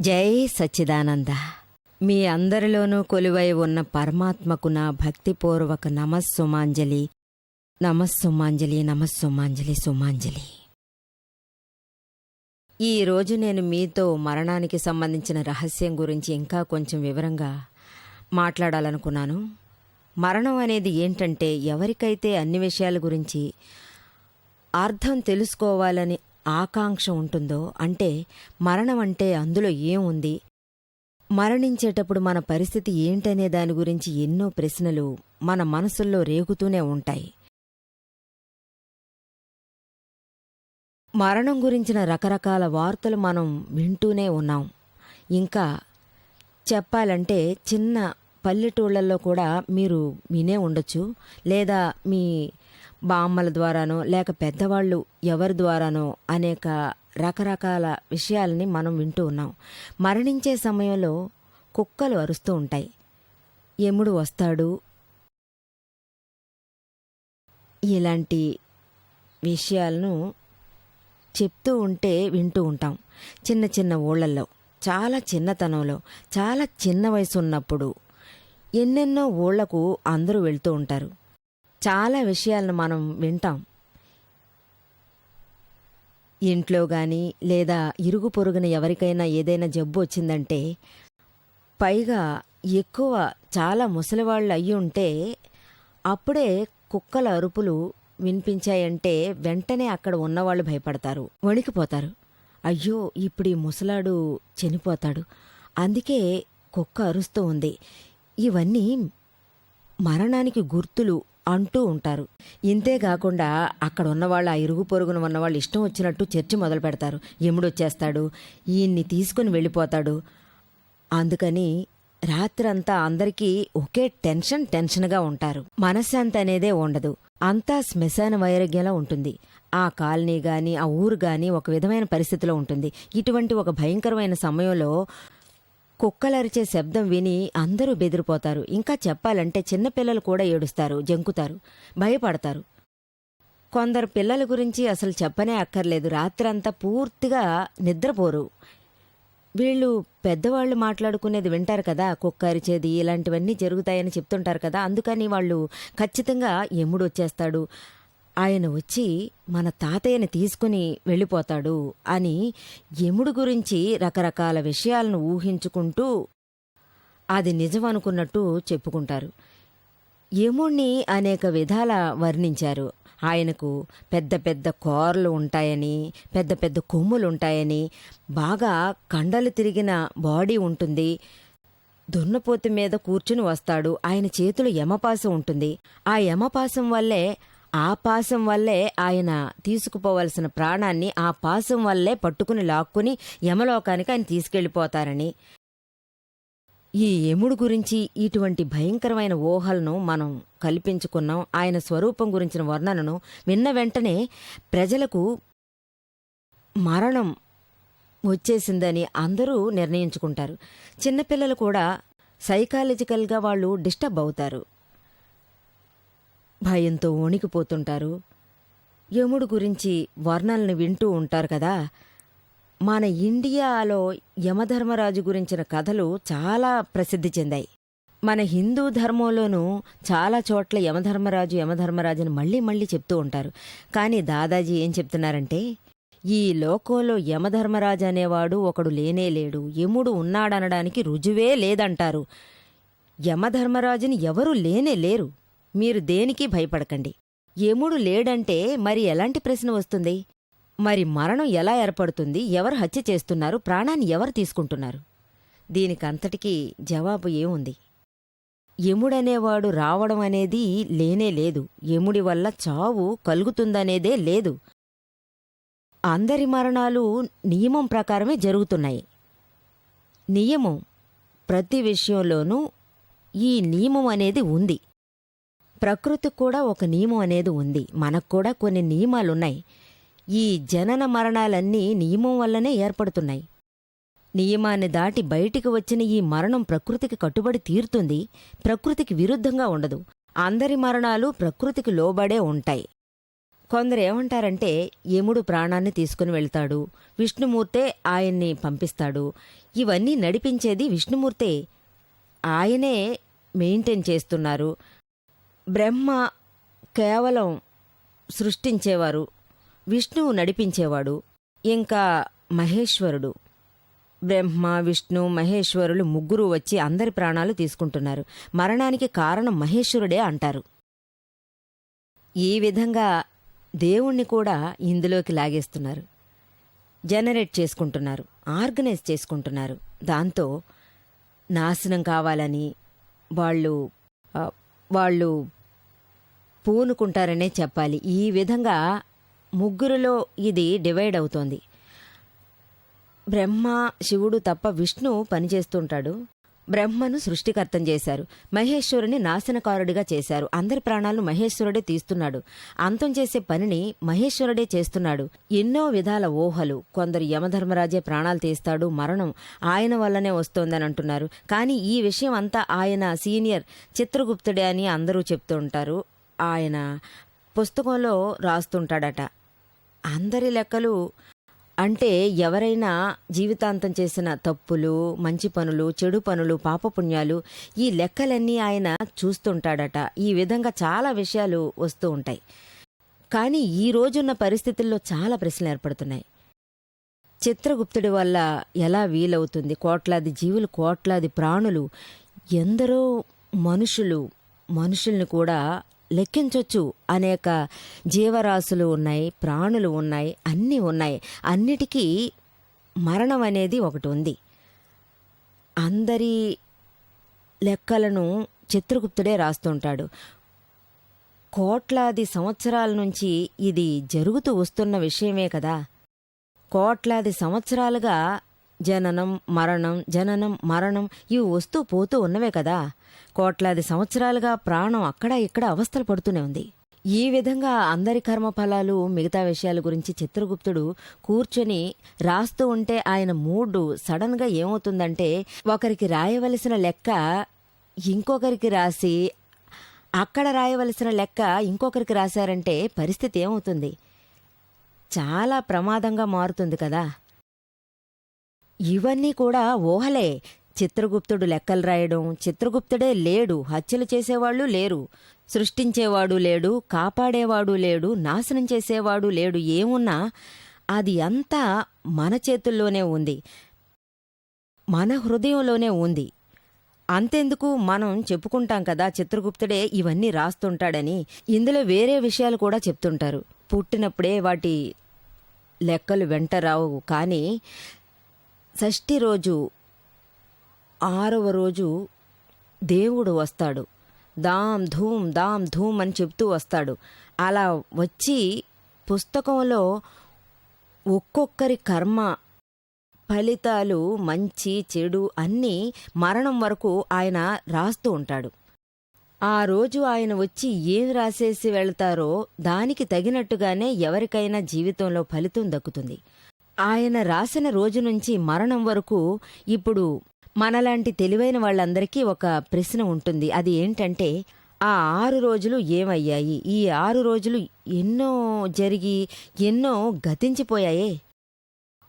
జై సచ్చిదానంద. మీ అందరిలోనూ కొలువై ఉన్న పరమాత్మకు నా భక్తిపూర్వక నమస్సుమాంజలి, నమస్సుమాంజలి, నమస్సుమాంజలి, సుమాంజలి. ఈరోజు నేను మీతో మరణానికి సంబంధించిన రహస్యం గురించి ఇంకా కొంచెం వివరంగా మాట్లాడాలనుకున్నాను. మరణం అనేది ఏంటంటే, ఎవరికైతే అన్ని విషయాల గురించి అర్థం తెలుసుకోవాలని ఆకాంక్ష ఉంటుందో, అంటే మరణం అంటే అందులో ఏముంది, మరణించేటప్పుడు మన పరిస్థితి ఏంటనే దాని గురించి ఎన్నో ప్రశ్నలు మన మనసుల్లో రేగుతూనే ఉంటాయి. మరణం గురించిన రకరకాల వార్తలు మనం వింటూనే ఉన్నాం. ఇంకా చెప్పాలంటే చిన్న పల్లెటూళ్ళల్లో కూడా మీరు వినే ఉండొచ్చు, లేదా మీ బామ్మల ద్వారానో లేక పెద్దవాళ్ళు ఎవరి ద్వారానో అనేక రకరకాల విషయాలని మనం వింటూ ఉన్నాం. మరణించే సమయంలో కుక్కలు అరుస్తూ ఉంటాయి, యముడు వస్తాడు, ఇలాంటి విషయాలను చెప్తూ ఉంటే వింటూ ఉంటాం. చిన్న చిన్న ఊళ్ళల్లో, చాలా చిన్నతనంలో, చాలా చిన్న వయసు ఉన్నప్పుడు ఎన్నెన్నో ఊళ్లకు అందరూ వెళ్తూ ఉంటారు. చాలా విషయాలను మనం వింటాం. ఇంట్లో గాని లేదా ఇరుగు పొరుగున ఎవరికైనా ఏదైనా జబ్బు వచ్చిందంటే, పైగా ఎక్కువ చాలా ముసలివాళ్ళు అయ్యి ఉంటే, అప్పుడే కుక్కల అరుపులు వినిపించాయంటే వెంటనే అక్కడ ఉన్నవాళ్ళు భయపడతారు, వణికిపోతారు. అయ్యో, ఇప్పుడు ఈ ముసలాడు చనిపోతాడు, అందుకే కుక్క అరుస్తూ ఉంది. ఇవన్నీ మరణానికి గుర్తులు అంటూ ఉంటారు. ఇంతేకాకుండా అక్కడ ఉన్నవాళ్ళు, ఆ ఇరుగు పొరుగున ఉన్నవాళ్ళు ఇష్టం వచ్చినట్టు చర్చ మొదలు పెడతారు. యముడొచ్చేస్తాడు, ఈయన్ని తీసుకుని వెళ్ళిపోతాడు. అందుకని రాత్రంతా అందరికీ ఒకే టెన్షన్గా ఉంటారు. మనశ్శాంతి అనేదే ఉండదు. అంతా శ్మశాన వైరాగ్యంలా ఉంటుంది. ఆ కాలనీ గాని ఆ ఊరు గాని ఒక విధమైన పరిస్థితిలో ఉంటుంది. ఇటువంటి ఒక భయంకరమైన సమయంలో కుక్కలరిచే శబ్దం విని అందరూ బెదిరిపోతారు. ఇంకా చెప్పాలంటే చిన్నపిల్లలు కూడా ఏడుస్తారు, జంకుతారు, భయపడతారు. కొందరు పిల్లల గురించి అసలు చెప్పనే అక్కర్లేదు, రాత్రంతా పూర్తిగా నిద్రపోరు. వీళ్ళు పెద్దవాళ్ళు మాట్లాడుకునేది వింటారు కదా, కుక్క అరిచేది ఇలాంటివన్నీ జరుగుతాయని చెప్తుంటారు కదా. అందుకని వాళ్ళు ఖచ్చితంగా యముడు వచ్చేస్తాడు, ఆయన వచ్చి మన తాతయ్యని తీసుకుని వెళ్ళిపోతాడు అని యముడు గురించి రకరకాల విషయాలను ఊహించుకుంటూ అది నిజమనుకున్నట్టు చెప్పుకుంటారు. యముణ్ణి అనేక విధాల వర్ణించారు. ఆయనకు పెద్ద పెద్ద కోరలు ఉంటాయని, పెద్ద పెద్ద కొమ్ములుంటాయని, బాగా కండలు తిరిగిన బాడీ ఉంటుంది, దున్నపోతు మీద కూర్చుని వస్తాడు, ఆయన చేతిలో యమపాసం ఉంటుంది. ఆ యమపాసం వల్లే, ఆ పాసం వల్లే ఆయన తీసుకుపోవలసిన ప్రాణాన్ని ఆ పాసం వల్లే పట్టుకుని లాక్కుని యమలోకానికి ఆయన తీసుకెళ్లిపోతారని, ఈ యముడు గురించి ఇటువంటి భయంకరమైన ఊహలను మనం కల్పించుకున్నాం. ఆయన స్వరూపం గురించిన వర్ణనను విన్న వెంటనే ప్రజలకు మరణం వచ్చేసిందని అందరూ నిర్ణయించుకుంటారు. చిన్నపిల్లలు కూడా సైకాలజికల్గా వాళ్ళు డిస్టర్బ్ అవుతారు, భయంతో వణికిపోతుంటారు. యముడు గురించి వర్ణనలు వింటూ ఉంటారు కదా. మన ఇండియాలో యమధర్మరాజు గురించిన కథలు చాలా ప్రసిద్ధి చెందాయి. మన హిందూ ధర్మంలోనూ చాలా చోట్ల యమధర్మరాజుని మళ్ళీ మళ్ళీ చెప్తూ ఉంటారు. కానీ దాదాజీ ఏం చెప్తున్నారంటే, ఈ లోకంలో యమధర్మరాజు అనేవాడు ఒకడు లేనేలేడు, యముడు ఉన్నాడనడానికి రుజువే లేదంటారు. యమధర్మరాజుని ఎవరూ లేనేలేరు, మీరు దేనికి భయపడకండి. యముడు లేడంటే మరి ఎలాంటి ప్రశ్న వస్తుంది? మరి మరణం ఎలా ఏర్పడుతుంది? ఎవరు హత్య చేస్తున్నారు? ప్రాణాన్ని ఎవరు తీసుకుంటున్నారు? దీనికంతటికీ జవాబు ఏముంది? యముడనేవాడు రావడం అనేది లేనే లేదు. యముడి వల్ల చావు కలుగుతుందనేదే లేదు. అందరి మరణాలు నియమం ప్రకారమే జరుగుతున్నాయి. నియమం, ప్రతి విషయంలోనూ ఈ నియమం అనేది ఉంది. ప్రకృతికి కూడా ఒక నియమం అనేది ఉంది, మనకు కూడా కొన్ని నియమాలున్నాయి. ఈ జనన మరణాలన్నీ నియమం వల్లనే ఏర్పడుతున్నాయి. నియమాన్ని దాటి బయటికి వచ్చిన ఈ మరణం ప్రకృతికి కట్టుబడి తీరుతుంది, ప్రకృతికి విరుద్ధంగా ఉండదు. అందరి మరణాలు ప్రకృతికి లోబడే ఉంటాయి. కొందరు ఏమంటారంటే యముడు ప్రాణాన్ని తీసుకుని వెళ్తాడు, విష్ణుమూర్తే ఆయన్ని పంపిస్తాడు. ఇవన్నీ నడిపించేది విష్ణుమూర్తే. ఆయనే మెయింటైన్ చేస్తున్నారు. బ్రహ్మ కేవలం సృష్టించేవారు, విష్ణువు నడిపించేవాడు. ఇంకా మహేశ్వరుడు, బ్రహ్మ విష్ణు మహేశ్వరులు ముగ్గురు వచ్చి అందరి ప్రాణాలు తీసుకుంటున్నారు. మరణానికి కారణం మహేశ్వరుడే అంటారు. ఈ విధంగా దేవుణ్ణి కూడా ఇందులోకి లాగేస్తున్నారు, జనరేట్ చేసుకుంటున్నారు, ఆర్గనైజ్ చేసుకుంటున్నారు. దాంతో నాశనం కావాలని వాళ్ళు పూనుకుంటారనే చెప్పాలి. ఈ విధంగా ముగ్గురులో ఇది డివైడ్ అవుతోంది. బ్రహ్మ శివుడు తప్ప విష్ణు పనిచేస్తుంటాడు. బ్రహ్మను సృష్టికర్తం చేశారు, మహేశ్వరుని నాశనకారుడిగా చేశారు. అందరి ప్రాణాలను మహేశ్వరుడే తీస్తున్నాడు. అంతం చేసే పనిని మహేశ్వరుడే చేస్తున్నాడు. ఎన్నో విధాల ఊహలు. కొందరు యమధర్మరాజే ప్రాణాలు తీస్తాడు, మరణం ఆయన వల్లనే వస్తోందని అంటున్నారు. కానీ ఈ విషయం అంతా ఆయన సీనియర్ చిత్రగుప్తుడే అని అందరూ చెప్తూ ఉంటారు. ఆయన పుస్తకంలో రాస్తుంటాడట. అందరి లెక్కలు అంటే ఎవరైనా జీవితాంతం చేసిన తప్పులు, మంచి పనులు, చెడు పనులు, పాపపుణ్యాలు, ఈ లెక్కలన్నీ ఆయన చూస్తుంటాడట. ఈ విధంగా చాలా విషయాలు వస్తూ ఉంటాయి. కానీ ఈ రోజున్న పరిస్థితుల్లో చాలా ప్రశ్నలు ఏర్పడుతున్నాయి. చిత్రగుప్తుడి వల్ల ఎలా వీలవుతుంది? కోట్లాది జీవులు, కోట్లాది ప్రాణులు, ఎందరో మనుషుల్ని కూడా లెక్కించొచ్చు. అనేక జీవరాశులు ఉన్నాయి, ప్రాణులు ఉన్నాయి, అన్నీ ఉన్నాయి. అన్నిటికీ మరణం అనేది ఒకటి ఉంది. అందరి లెక్కలను చిత్రగుప్తుడే రాస్తుంటాడు. కోట్లాది సంవత్సరాల నుంచి ఇది జరుగుతూ వస్తున్న విషయమే కదా. కోట్లాది సంవత్సరాలుగా జననం మరణం ఇవి వస్తూ పోతూ ఉన్నవే కదా. కోట్లాది సంవత్సరాలుగా ప్రాణం అక్కడ ఇక్కడ అవస్థలు పడుతూనే ఉంది. ఈ విధంగా అందరి కర్మఫలాలు, మిగతా విషయాల గురించి చిత్రగుప్తుడు కూర్చొని రాస్తూ ఉంటే ఆయన మూడ్ సడన్ గా ఏమవుతుందంటే, ఒకరికి రాయవలసిన లెక్క ఇంకొకరికి రాసి, అక్కడ రాయవలసిన లెక్క ఇంకొకరికి రాశారంటే పరిస్థితి ఏమవుతుంది? చాలా ప్రమాదంగా మారుతుంది కదా. ఇవన్నీ కూడా ఊహలే. చిత్రగుప్తుడు లెక్కలు రాయడం, చిత్రగుప్తుడే లేడు, హత్యలు చేసేవాళ్లు లేరు, సృష్టించేవాడు లేడు, కాపాడేవాడు లేడు, నాశనం చేసేవాడు లేడు. ఏమున్నా అది అంతా మన చేతుల్లోనే ఉంది, మన హృదయంలోనే ఉంది. అంతెందుకు, మనం చెప్పుకుంటాం కదా చిత్రగుప్తుడే ఇవన్నీ రాస్తుంటాడని. ఇందులో వేరే విషయాలు కూడా చెప్తుంటారు. పుట్టినప్పుడే వాటి లెక్కలు వెంట రావు. కానీ షష్ఠి రోజు, 6వ రోజు దేవుడు వస్తాడు. దాం ధూమ్ అని చెప్తూ వస్తాడు. అలా వచ్చి పుస్తకంలో ఒక్కొక్కరి కర్మ ఫలితాలు, మంచి చెడు అన్నీ మరణం వరకు ఆయన రాస్తూ ఉంటాడు. ఆ రోజు ఆయన వచ్చి ఏం రాసేసి వెళ్తారో దానికి తగినట్టుగానే ఎవరికైనా జీవితంలో ఫలితం దక్కుతుంది. ఆయన రాసిన రోజు నుంచి మరణం వరకు ఇప్పుడు మనలాంటి తెలివైన వాళ్ళందరికీ ఒక ప్రశ్న ఉంటుంది. అది ఏంటంటే, ఆ 6 రోజులు ఏమయ్యాయి? ఈ 6 రోజులు ఎన్నో జరిగి ఎన్నో గతించిపోయాయే.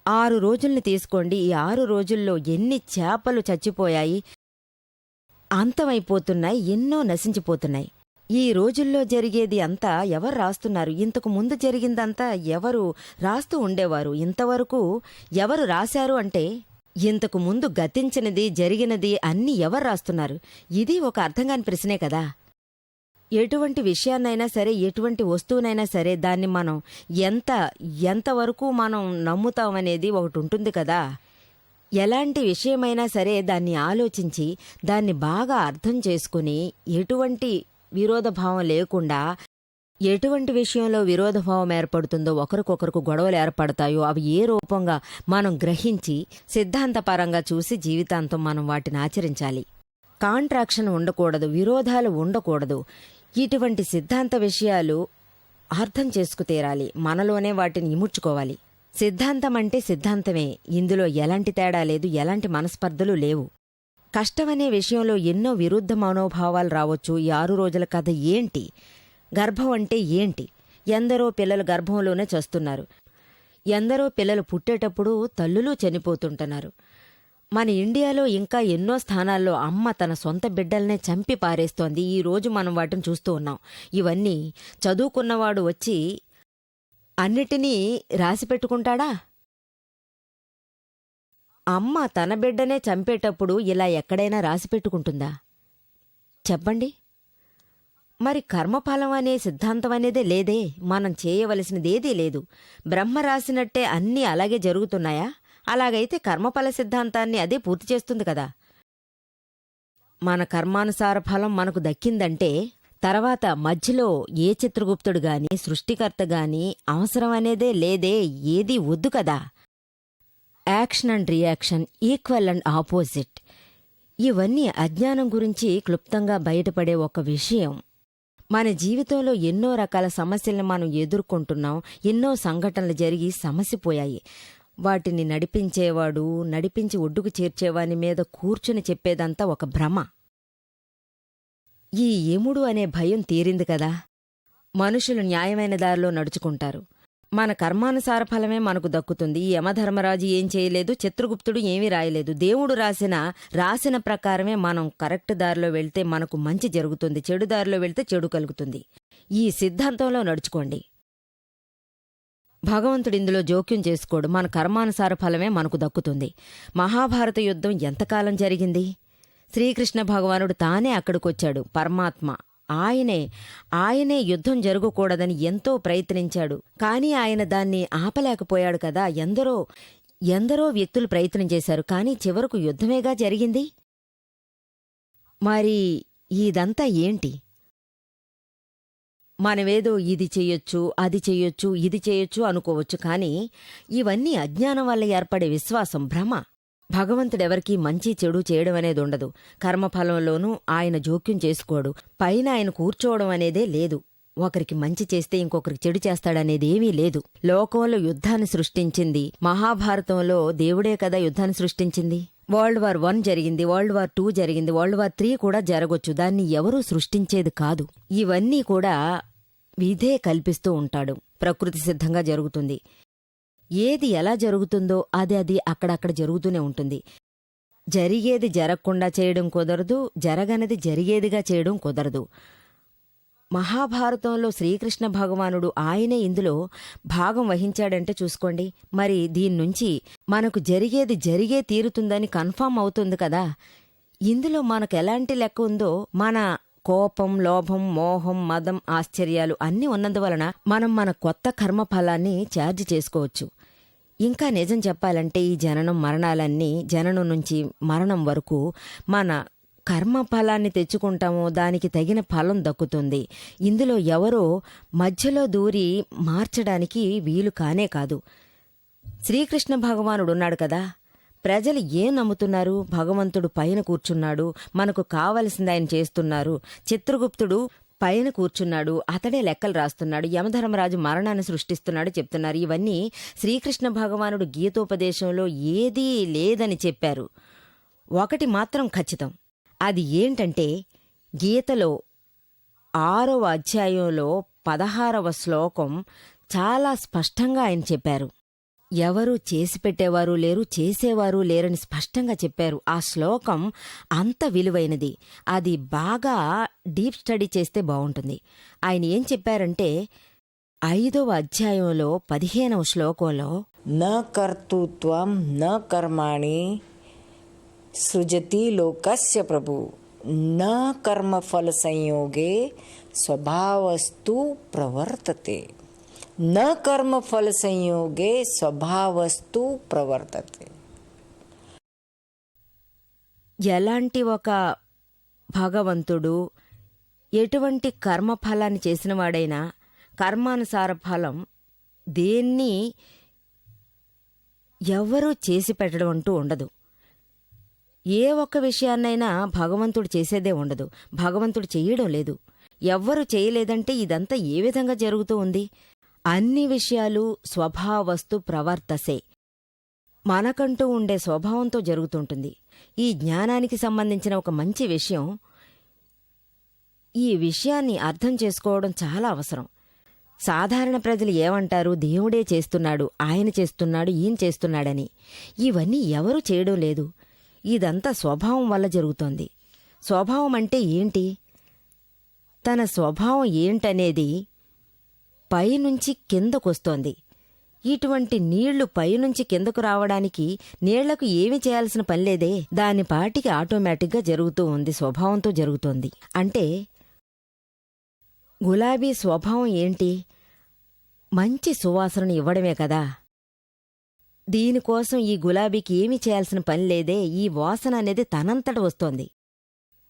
6 రోజుల్ని తీసుకోండి. ఈ 6 రోజుల్లో ఎన్ని చేపలు చచ్చిపోయాయి, అంతమైపోతున్నాయి, ఎన్నో నశించిపోతున్నాయి. ఈ రోజుల్లో జరిగేది అంతా ఎవరు రాస్తున్నారు? ఇంతకు ముందు జరిగిందంతా ఎవరు రాస్తూ ఉండేవారు? ఇంతవరకు ఎవరు రాశారు అంటే, ఇంతకు ముందు గతించినది, జరిగినది అన్నీ ఎవరు రాస్తున్నారు? ఇది ఒక అర్థంగాని ప్రశ్నే కదా. ఎటువంటి విషయాన్నైనా సరే, ఎటువంటి వస్తువునైనా సరే, దాన్ని మనం ఎంతవరకు మనం నమ్ముతామనేది ఒకటి ఉంటుంది కదా. ఎలాంటి విషయమైనా సరే దాన్ని ఆలోచించి, దాన్ని బాగా అర్థం చేసుకుని, ఎటువంటి విరోధభావం లేకుండా, ఎటువంటి విషయంలో విరోధభావం ఏర్పడుతుందో, ఒకరికొకరికి గొడవలు ఏర్పడతాయో అవి ఏ రూపంగా మనం గ్రహించి సిద్ధాంతపరంగా చూసి జీవితాంతం మనం వాటిని ఆచరించాలి. కాంట్రాక్షన్ ఉండకూడదు, విరోధాలు ఉండకూడదు. ఇటువంటి సిద్ధాంత విషయాలు అర్థం చేసుకు తీరాలి. మనలోనే వాటిని ఇముడ్చుకోవాలి. సిద్ధాంతం అంటే సిద్ధాంతమే. ఇందులో ఎలాంటి తేడా లేదు, ఎలాంటి మనస్పర్ధలు లేవు. కష్టమనే విషయంలో ఎన్నో విరుద్ధ మనోభావాలు రావచ్చు. ఈ 6 రోజుల కథ ఏంటి? గర్భం అంటే ఏంటి? ఎందరో పిల్లలు గర్భంలోనే చస్తున్నారు. ఎందరో పిల్లలు పుట్టేటప్పుడు తల్లులు చనిపోతుంటున్నారు. మన ఇండియాలో ఇంకా ఎన్నో స్థానాల్లో అమ్మ తన సొంత బిడ్డల్నే చంపి పారేస్తోంది. ఈ రోజు మనం వాటిని చూస్తూ ఉన్నాం. ఇవన్నీ చదువుకున్నవాడు వచ్చి అన్నిటినీ రాసిపెట్టుకుంటాడా? అమ్మ తన బిడ్డనే చంపేటప్పుడు ఇలా ఎక్కడైనా రాసిపెట్టుకుంటుందా చెప్పండి? మరి కర్మఫలం అనే సిద్ధాంతం అనేదే లేదే. మనం చేయవలసినదేదీ లేదు. బ్రహ్మ రాసినట్టే అన్నీ అలాగే జరుగుతున్నాయా? అలాగైతే కర్మఫల సిద్ధాంతాన్ని అదే పూర్తి చేస్తుంది కదా. మన కర్మానుసార ఫలం మనకు దక్కిందంటే తర్వాత మధ్యలో ఏ చిత్రగుప్తుడు గాని సృష్టికర్త గాని అవసరం అనేదే లేదే. ఏదీ వద్దు కదా. Action and reaction, equal and opposite, ఇవన్నీ అజ్ఞానం గురించి క్లుప్తంగా బయటపడే ఒక విషయం. మన జీవితంలో ఎన్నో రకాల సమస్యల్ని మనం ఎదుర్కొంటున్నాం. ఎన్నో సంఘటనలు జరిగి సమసిపోయాయి. వాటిని నడిపించేవాడు, నడిపించి ఒడ్డుకు చేర్చేవాని మీద కూర్చుని చెప్పేదంతా ఒక భ్రమ. ఈ యముడు అనే భయం తీరింది కదా. మనుషులు న్యాయమైన దారిలో నడుచుకుంటారు. మన కర్మానుసార ఫలమే మనకు దక్కుతుంది. ఈ యమధర్మరాజు ఏం చేయలేదు, చిత్రగుప్తుడు ఏమీ రాయలేదు. దేవుడు రాసిన ప్రకారమే మనం కరెక్ట్ దారిలో వెళ్తే మనకు మంచి జరుగుతుంది, చెడు దారిలో వెళ్తే చెడు కలుగుతుంది. ఈ సిద్ధాంతంలో నడుచుకోండి. భగవంతుడు ఇందులో జోక్యం చేసుకోడు. మన కర్మానుసార ఫలమే మనకు దక్కుతుంది. మహాభారత యుద్ధం ఎంతకాలం జరిగింది? శ్రీకృష్ణ భగవానుడు తానే అక్కడికొచ్చాడు. పరమాత్మ ఆయనే యుద్ధం జరగకూడదని ఎంతో ప్రయత్నించాడు. కాని ఆయన దాన్ని ఆపలేకపోయాడు కదా. ఎందరో వ్యక్తులు ప్రయత్నం చేశారు. కాని చివరకు యుద్ధమేగా జరిగింది. మరి ఇదంతా ఏంటి? మనమేదో ఇది చెయ్యొచ్చు, అది చెయ్యొచ్చు, ఇది చేయొచ్చు అనుకోవచ్చు. కాని ఇవన్నీ అజ్ఞానం వల్ల ఏర్పడే విశ్వాసం, భ్రమ. భగవంతుడెవరికీ మంచి చెడు చేయడం అనేది ఉండదు. కర్మఫలంలోనూ ఆయన జోక్యం చేసుకోడు. పైన ఆయన కూర్చోవడం అనేదే లేదు. ఒకరికి మంచి చేస్తే ఇంకొకరికి చెడు చేస్తాడనేదేమీ లేదు. లోకంలో యుద్ధాన్ని సృష్టించింది మహాభారతంలో దేవుడే కదా. యుద్ధాన్ని సృష్టించింది. వరల్డ్ వార్ 1 జరిగింది, వరల్డ్ వార్ 2 జరిగింది, వరల్డ్ వార్ 3 కూడా జరగొచ్చు. దాన్ని ఎవరూ సృష్టించేది కాదు. ఇవన్నీ కూడా విధే కల్పిస్తూ ఉంటాడు. ప్రకృతి సిద్ధంగా జరుగుతుంది. ఏది ఎలా జరుగుతుందో అది అక్కడక్కడ జరుగుతూనే ఉంటుంది. జరిగేది జరగకుండా చేయడం కుదరదు, జరగనది జరిగేదిగా చేయడం కుదరదు. మహాభారతంలో శ్రీకృష్ణ భగవానుడు ఆయనే ఇందులో భాగం వహించాడంటే చూసుకోండి. మరి దీన్నుంచి మనకు జరిగేది జరిగే తీరుతుందని కన్ఫామ్ అవుతుంది కదా. ఇందులో మనకు ఎలాంటి లెక్క ఉందో, మన కోపం, లోభం, మోహం, మదం, ఆశ్చర్యాలు అన్నీ ఉన్నందువలన మనం మన కొత్త కర్మఫలాన్ని ఛార్జ్ చేసుకోవచ్చు. ఇంకా నిజం చెప్పాలంటే ఈ జననం మరణాలన్నీ, జననం నుంచి మరణం వరకు మన కర్మఫలాన్ని తెచ్చుకుంటామో దానికి తగిన ఫలం దక్కుతుంది. ఇందులో ఎవరో మధ్యలో దూరి మార్చడానికి వీలు కానే కాదు. శ్రీకృష్ణ భగవానుడున్నాడు కదా. ప్రజలు ఏం నమ్ముతున్నారు? భగవంతుడు పైన కూర్చున్నాడు, మనకు కావలసింది ఆయన చేస్తున్నారు. చిత్రగుప్తుడు పైన కూర్చున్నాడు, అతడే లెక్కలు రాస్తున్నాడు. యమధర్మరాజు మరణాన్ని సృష్టిస్తున్నాడు చెప్తున్నారు. ఇవన్నీ శ్రీకృష్ణ భగవానుడు గీతోపదేశంలో ఏదీ లేదని చెప్పారు. ఒకటి మాత్రం ఖచ్చితం. అది ఏంటంటే గీతలో 6వ అధ్యాయంలో 16వ శ్లోకం చాలా స్పష్టంగా ఆయన చెప్పారు. ఎవరూ చేసిపెట్టేవారు లేరు, చేసేవారు లేరని స్పష్టంగా చెప్పారు. ఆ శ్లోకం అంత విలువైనది. అది బాగా డీప్ స్టడీ చేస్తే బావుంటుంది. ఆయన ఏం చెప్పారంటే 5వ అధ్యాయంలో 15వ శ్లోకంలో న కర్తృత్వం న కర్మాణి సృజతి లోకస్య ప్రభు న కర్మఫల సంయోగే స్వభావస్తు ప్రవర్తతే. న కర్మఫల సంయోగే స్వభావస్తు ప్రవర్తతే. ఎలాంటి ఒక భగవంతుడు ఎటువంటి కర్మఫలాన్ని చేసినవాడైనా కర్మానుసార ఫలం దేన్ని ఎవ్వరూ చేసి పెట్టడం అంటూ ఉండదు. ఏ ఒక్క విషయాన్నైనా భగవంతుడు చేసేదే ఉండదు. భగవంతుడు చెయ్యడం లేదు. ఎవ్వరూ చేయలేదంటే ఇదంతా ఏ విధంగా జరుగుతూ ఉంది? అన్ని విషయాలు స్వభావస్తు ప్రవర్తసే, మనకంటూ ఉండే స్వభావంతో జరుగుతుంటుంది. ఈ జ్ఞానానికి సంబంధించిన ఒక మంచి విషయం. ఈ విషయాన్ని అర్థం చేసుకోవడం చాలా అవసరం. సాధారణ ప్రజలు ఏమంటారు? దేవుడే చేస్తున్నాడు, ఆయన చేస్తున్నాడు, ఈయన చేస్తున్నాడని. ఇవన్నీ ఎవరూ చేయడం లేదు. ఇదంతా స్వభావం వల్ల జరుగుతోంది. స్వభావం అంటే ఏంటి? తన స్వభావం ఏంటనేది పైనుంచి కిందకొస్తోంది. ఇటువంటి నీళ్లు పైనుంచి కిందకు రావడానికి నీళ్లకు ఏమీ చేయాల్సిన పనిలేదే. దాని పాటికి ఆటోమేటిక్గా జరుగుతూ ఉంది, స్వభావంతో జరుగుతోంది. అంటే గులాబీ స్వభావం ఏంటి? మంచి సువాసనను ఇవ్వడమే కదా. దీనికోసం ఈ గులాబీకి ఏమీ చేయాల్సిన పనిలేదే. ఈ వాసన అనేది తనంతట వస్తోంది.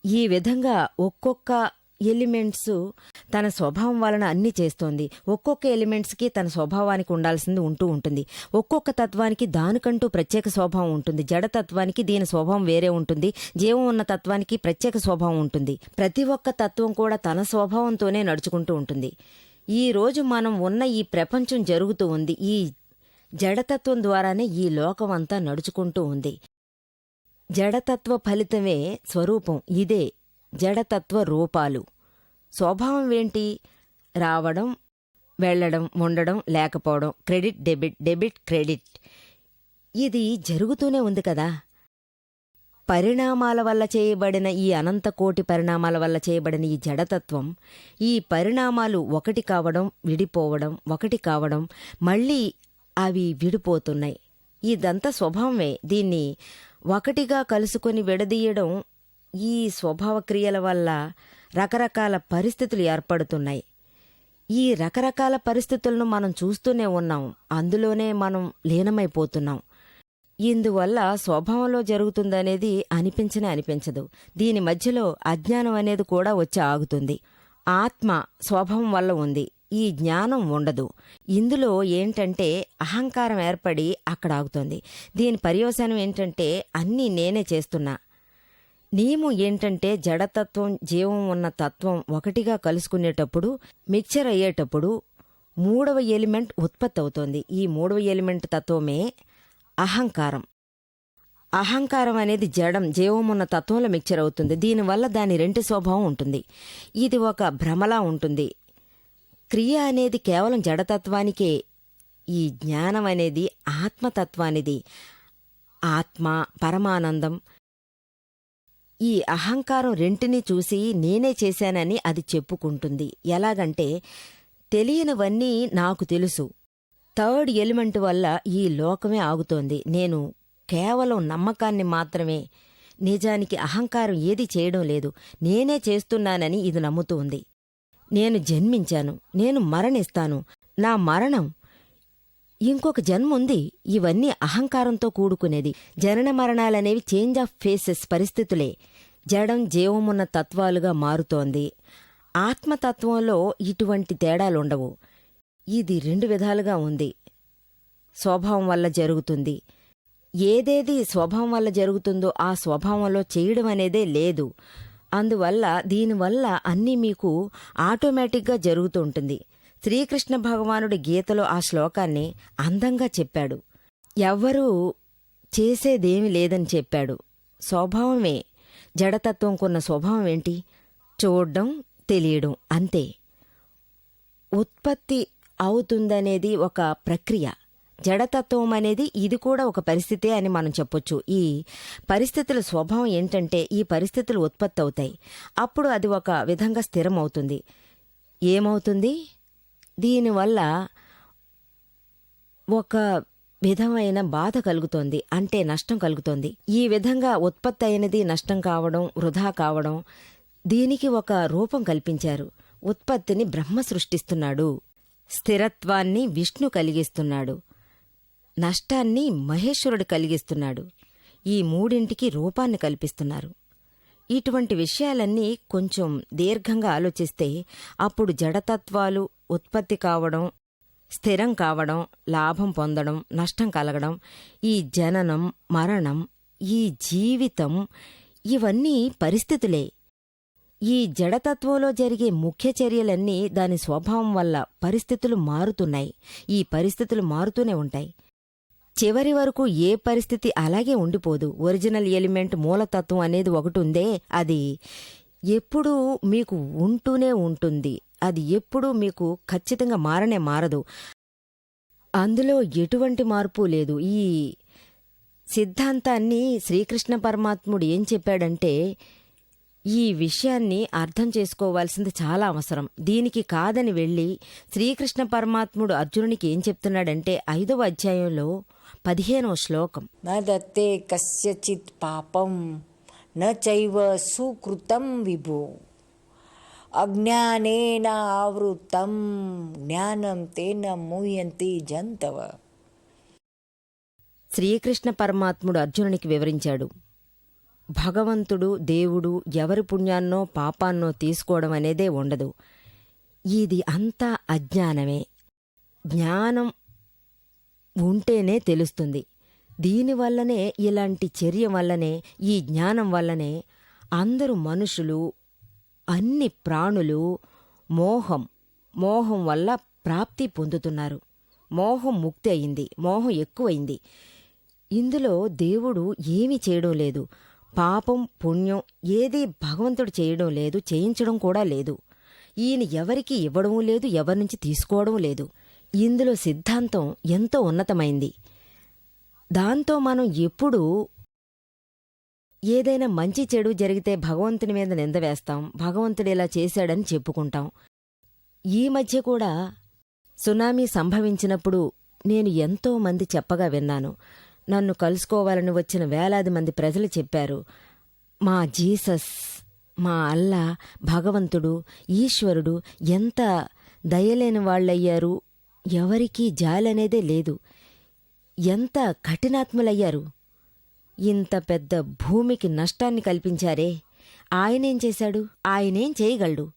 ఈ విధంగా ఒక్కొక్క ఎలిమెంట్స్ తన స్వభావం వలన అన్నీ చేస్తోంది. ఒక్కొక్క ఎలిమెంట్స్కి తన స్వభావానికి ఉండాల్సింది ఉంటూ ఉంటుంది. ఒక్కొక్క తత్వానికి దానికంటూ ప్రత్యేక స్వభావం ఉంటుంది. జడతత్వానికి దీని స్వభావం వేరే ఉంటుంది. జీవం ఉన్న తత్వానికి ప్రత్యేక స్వభావం ఉంటుంది. ప్రతి ఒక్క తత్వం కూడా తన స్వభావంతోనే నడుచుకుంటూ ఉంటుంది. ఈ రోజు మనం ఉన్న ఈ ప్రపంచం జరుగుతూ ఉంది. ఈ జడతత్వం ద్వారానే ఈ లోకమంతా నడుచుకుంటూ ఉంది. జడతత్వ ఫలితమే స్వరూపం. ఇదే జడతత్వ రూపాలు. స్వభావం ఏంటి? రావడం, వెళ్లడం, ఉండడం, లేకపోవడం, క్రెడిట్ డెబిట్, డెబిట్ క్రెడిట్. ఇది జరుగుతూనే ఉంది కదా. పరిణామాల వల్ల చేయబడిన ఈ అనంతకోటి పరిణామాల వల్ల చేయబడిన ఈ జడతత్వం, ఈ పరిణామాలు ఒకటి కావడం, విడిపోవడం, ఒకటి కావడం, మళ్ళీ అవి విడిపోతున్నాయి. ఇదంతా స్వభావమే. దీన్ని ఒకటిగా కలుసుకొని విడదీయడం, ఈ స్వభావ క్రియల వల్ల రకరకాల పరిస్థితులు ఏర్పడుతున్నాయి. ఈ రకరకాల పరిస్థితులను మనం చూస్తూనే ఉన్నాం. అందులోనే మనం లీనమైపోతున్నాం. ఇందువల్ల స్వభావంలో జరుగుతుందనేది అనిపించనే అనిపించదు. దీని మధ్యలో అజ్ఞానం అనేది కూడా వచ్చి ఆగుతుంది. ఆత్మ స్వభావం వల్ల ఉంది, ఈ జ్ఞానం ఉండదు. ఇందులో ఏంటంటే అహంకారం ఏర్పడి అక్కడ ఆగుతుంది. దీని పర్యవసానం ఏంటంటే అన్నీ నేనే చేస్తున్నా. నియమం ఏంటంటే జడతత్వం, జీవం ఉన్న తత్వం ఒకటిగా కలుసుకునేటప్పుడు, మిక్చర్ అయ్యేటప్పుడు మూడవ ఎలిమెంట్ ఉత్పత్తి అవుతోంది. ఈ మూడవ ఎలిమెంట్ తత్వమే అహంకారం. అహంకారం అనేది జడం, జీవం ఉన్న తత్వంలో మిక్చర్ అవుతుంది. దీనివల్ల దాని రెంటి స్వభావం ఉంటుంది. ఇది ఒక భ్రమలా ఉంటుంది. క్రియ అనేది కేవలం జడతత్వానికే. ఈ జ్ఞానం అనేది ఆత్మతత్వానిది. ఆత్మ, పరమానందం. ఈ అహంకారం రెంటిని చూసి నేనే చేశానని అది చెప్పుకుంటుంది. ఎలాగంటే, తెలియనివన్నీ నాకు తెలుసు. థర్డ్ ఎలిమెంట్ వల్ల ఈ లోకమే ఆగుతోంది. నేను కేవలం నమ్మకాన్ని మాత్రమే. నిజానికి అహంకారం ఏది చేయడం లేదు. నేనే చేస్తున్నానని ఇది నమ్ముతూ ఉంది. నేను జన్మించాను, నేను మరణిస్తాను, నా మరణం, ఇంకొక జన్ముంది. ఇవన్నీ అహంకారంతో కూడుకునేది. జనన మరణాలనేవి చేంజ్ ఆఫ్ ఫేసెస్, పరిస్థితులే. జడం, జీవమున్న తత్వాలుగా మారుతోంది. ఆత్మతత్వంలో ఇటువంటి తేడాలుండవు. ఇది రెండు విధాలుగా ఉంది. స్వభావం వల్ల జరుగుతుంది. ఏదేది స్వభావం వల్ల జరుగుతుందో ఆ స్వభావంలో చేయడం అనేదే లేదు. అందువల్ల దీనివల్ల అన్నీ మీకు ఆటోమేటిక్గా జరుగుతూ ఉంటుంది. శ్రీకృష్ణ భగవానుడి గీతలో ఆ శ్లోకాన్ని అందంగా చెప్పాడు. ఎవ్వరూ చేసేదేమీ లేదని చెప్పాడు. స్వభావమే. జడతత్వంకున్న స్వభావం ఏంటి? చూడ్డం, తెలియడం, అంతే. ఉత్పత్తి అవుతుందనేది ఒక ప్రక్రియ. జడతత్వం అనేది ఇది కూడా ఒక పరిస్థితే అని మనం చెప్పొచ్చు. ఈ పరిస్థితుల స్వభావం ఏంటంటే, ఈ పరిస్థితులు ఉత్పత్తి అవుతాయి. అప్పుడు అది ఒక విధంగా స్థిరమవుతుంది. ఏమవుతుంది? దీనివల్ల ఒక విధమైన బాధ కలుగుతోంది, అంటే నష్టం కలుగుతోంది. ఈ విధంగా ఉత్పత్తి అయినది నష్టం కావడం, వృధా కావడం, దీనికి ఒక రూపం కల్పించారు. ఉత్పత్తిని బ్రహ్మ సృష్టిస్తున్నాడు, స్థిరత్వాన్ని విష్ణు కలిగిస్తున్నాడు, నష్టాన్ని మహేశ్వరుడు కలిగిస్తున్నాడు. ఈ మూడింటికి రూపాన్ని కల్పిస్తున్నారు. ఇటువంటి విషయాలన్నీ కొంచెం దీర్ఘంగా ఆలోచిస్తే అప్పుడు జడతత్వాలు ఉత్పత్తి కావడం, స్థిరం కావడం, లాభం పొందడం, నష్టం కలగడం, ఈ జననం, మరణం, ఈ జీవితం, ఇవన్నీ పరిస్థితులే. ఈ జడతత్వంలో జరిగే ముఖ్య చర్యలన్నీ దాని స్వభావం వల్ల పరిస్థితులు మారుతున్నాయి. ఈ పరిస్థితులు మారుతూనే ఉంటాయి. చివరి వరకు ఏ పరిస్థితి అలాగే ఉండిపోదు. ఒరిజినల్ ఎలిమెంట్, మూలతత్వం అనేది ఒకటి ఉందే, అది ఎప్పుడూ మీకు ఉంటూనే ఉంటుంది. అది ఎప్పుడూ మీకు ఖచ్చితంగా మారనే మారదు. అందులో ఎటువంటి మార్పు లేదు. ఈ సిద్ధాంతాన్ని శ్రీకృష్ణ పరమాత్ముడు ఏం చెప్పాడంటే, ఈ విషయాన్ని అర్థం చేసుకోవాల్సింది చాలా అవసరం. దీనికి కాదని వెళ్ళి శ్రీకృష్ణ పరమాత్ముడు అర్జునునికి ఏం చెప్తున్నాడంటే 5వ అధ్యాయంలో 15వ శ్లోకం, न दत्ते कस्यचित् पापं न चैव सुकृतं विभो अज्ञानेन आवृतं ज्ञानं तेन मुह्यन्ति जन्तव. శ్రీకృష్ణ పరమాత్ముడు అర్జునునికి వివరించాడు, భగవంతుడు దేవుడు ఎవరి పుణ్యాన్నో పాపాన్నో తీసుకోవడం అనేదే ఉండదు. ఇది అంతా అజ్ఞానమే. జ్ఞానం ఉంటేనే తెలుస్తుంది. దీనివల్లనే, ఇలాంటి చర్య వల్లనే, ఈ జ్ఞానం వల్లనే అందరూ మనుషులు, అన్ని ప్రాణులు మోహం వల్ల ప్రాప్తి పొందుతున్నారు. మోహం ముక్తి అయింది, మోహం ఎక్కువైంది. ఇందులో దేవుడు ఏమీ చేయడం లేదు. పాపం పుణ్యం ఏదీ భగవంతుడు చేయడం లేదు, చేయించడం కూడా లేదు. ఈయన ఎవరికీ ఇవ్వడం లేదు, ఎవరి నుంచి తీసుకోవడం లేదు. ఇందులో సిద్ధాంతం ఎంతో ఉన్నతమైంది. దాంతో మనం ఎప్పుడూ ఏదైనా మంచి చెడు జరిగితే భగవంతుని మీద నింద వేస్తాం, భగవంతుడు ఇలా చేశాడని చెప్పుకుంటాం. ఈ మధ్య కూడా సునామీ సంభవించినప్పుడు నేను ఎంతో మంది చెప్పగా విన్నాను. నన్ను కలుసుకోవాలని వచ్చిన వేలాది మంది ప్రజలు చెప్పారు, మా జీసస్, మా అల్లా, భగవంతుడు, ఈశ్వరుడు ఎంత దయలేని వాళ్ళయ్యారు, ఎవరికీ జాలనేదే లేదు, ఎంత కఠినాత్ములయ్యారు, ఇంత పెద్ద భూమికి నష్టాన్ని కల్పించారే, ఆయనేం చేశాడు, ఆయనేం చేయగలడు.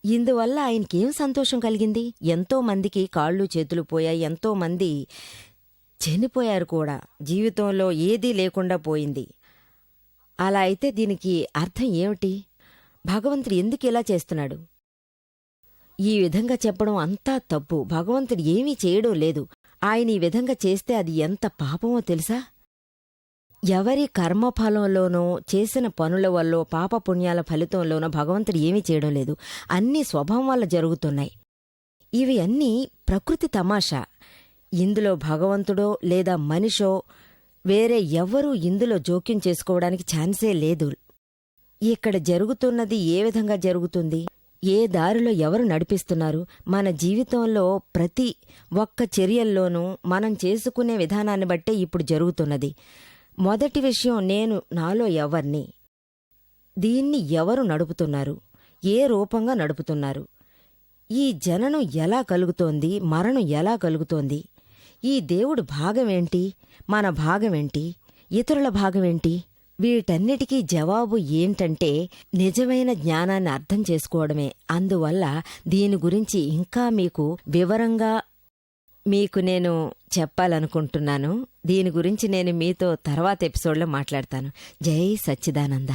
ఇందువల్ల ఆయనకేం సంతోషం కలిగింది? ఎంతో మందికి కాళ్ళు చేతులు పోయాయి, ఎంతోమంది చనిపోయారు కూడా, జీవితంలో ఏదీ లేకుండా పోయింది. అలా అయితే దీనికి అర్థం ఏమిటి? భగవంతుడు ఎందుకు ఇలా చేస్తున్నాడు? ఈ విధంగా చెప్పడం అంతా తప్పు. భగవంతుడు ఏమీ చేయడం లేదు. ఆయన ఈ విధంగా చేస్తే అది ఎంత పాపమో తెలుసా? ఎవరి కర్మఫలంలోనో, చేసిన పనుల వల్లో, పాపపుణ్యాల ఫలితంలోనో భగవంతుడు ఏమీ చేయడం లేదు. అన్నీ స్వభావం వల్ల జరుగుతున్నాయి. ఇవి అన్నీ ప్రకృతి తమాషా. ఇందులో భగవంతుడో లేదా మనిషో వేరే ఎవ్వరూ ఇందులో జోక్యం చేసుకోవడానికి ఛాన్సే లేదు. ఇక్కడ జరుగుతున్నది ఏ విధంగా జరుగుతుంది, ఏ దారిలో ఎవరు నడిపిస్తున్నారు, మన జీవితంలో ప్రతి ఒక్క చర్యల్లోనూ మనం చేసుకునే విధానాన్ని బట్టే ఇప్పుడు జరుగుతున్నది. మొదటి విషయం, నేను నాలో ఎవర్ని, దీన్ని ఎవరు నడుపుతున్నారు, ఏ రూపంగా నడుపుతున్నారు, ఈ జననం ఎలా కలుగుతోంది, మరణం ఎలా కలుగుతోంది, ఈ దేవుడు భాగమేంటి, మన భాగమేంటి, ఇతరుల భాగమేంటి? వీటన్నిటికీ జవాబు ఏంటంటే నిజమైన జ్ఞానాన్ని అర్థం చేసుకోవడమే. అందువల్ల దీని గురించి ఇంకా మీకు వివరంగా నేను చెప్పాలనుకుంటున్నాను. దీని గురించి నేను మీతో తర్వాత ఎపిసోడ్లో మాట్లాడతాను. జై సచ్చిదానంద.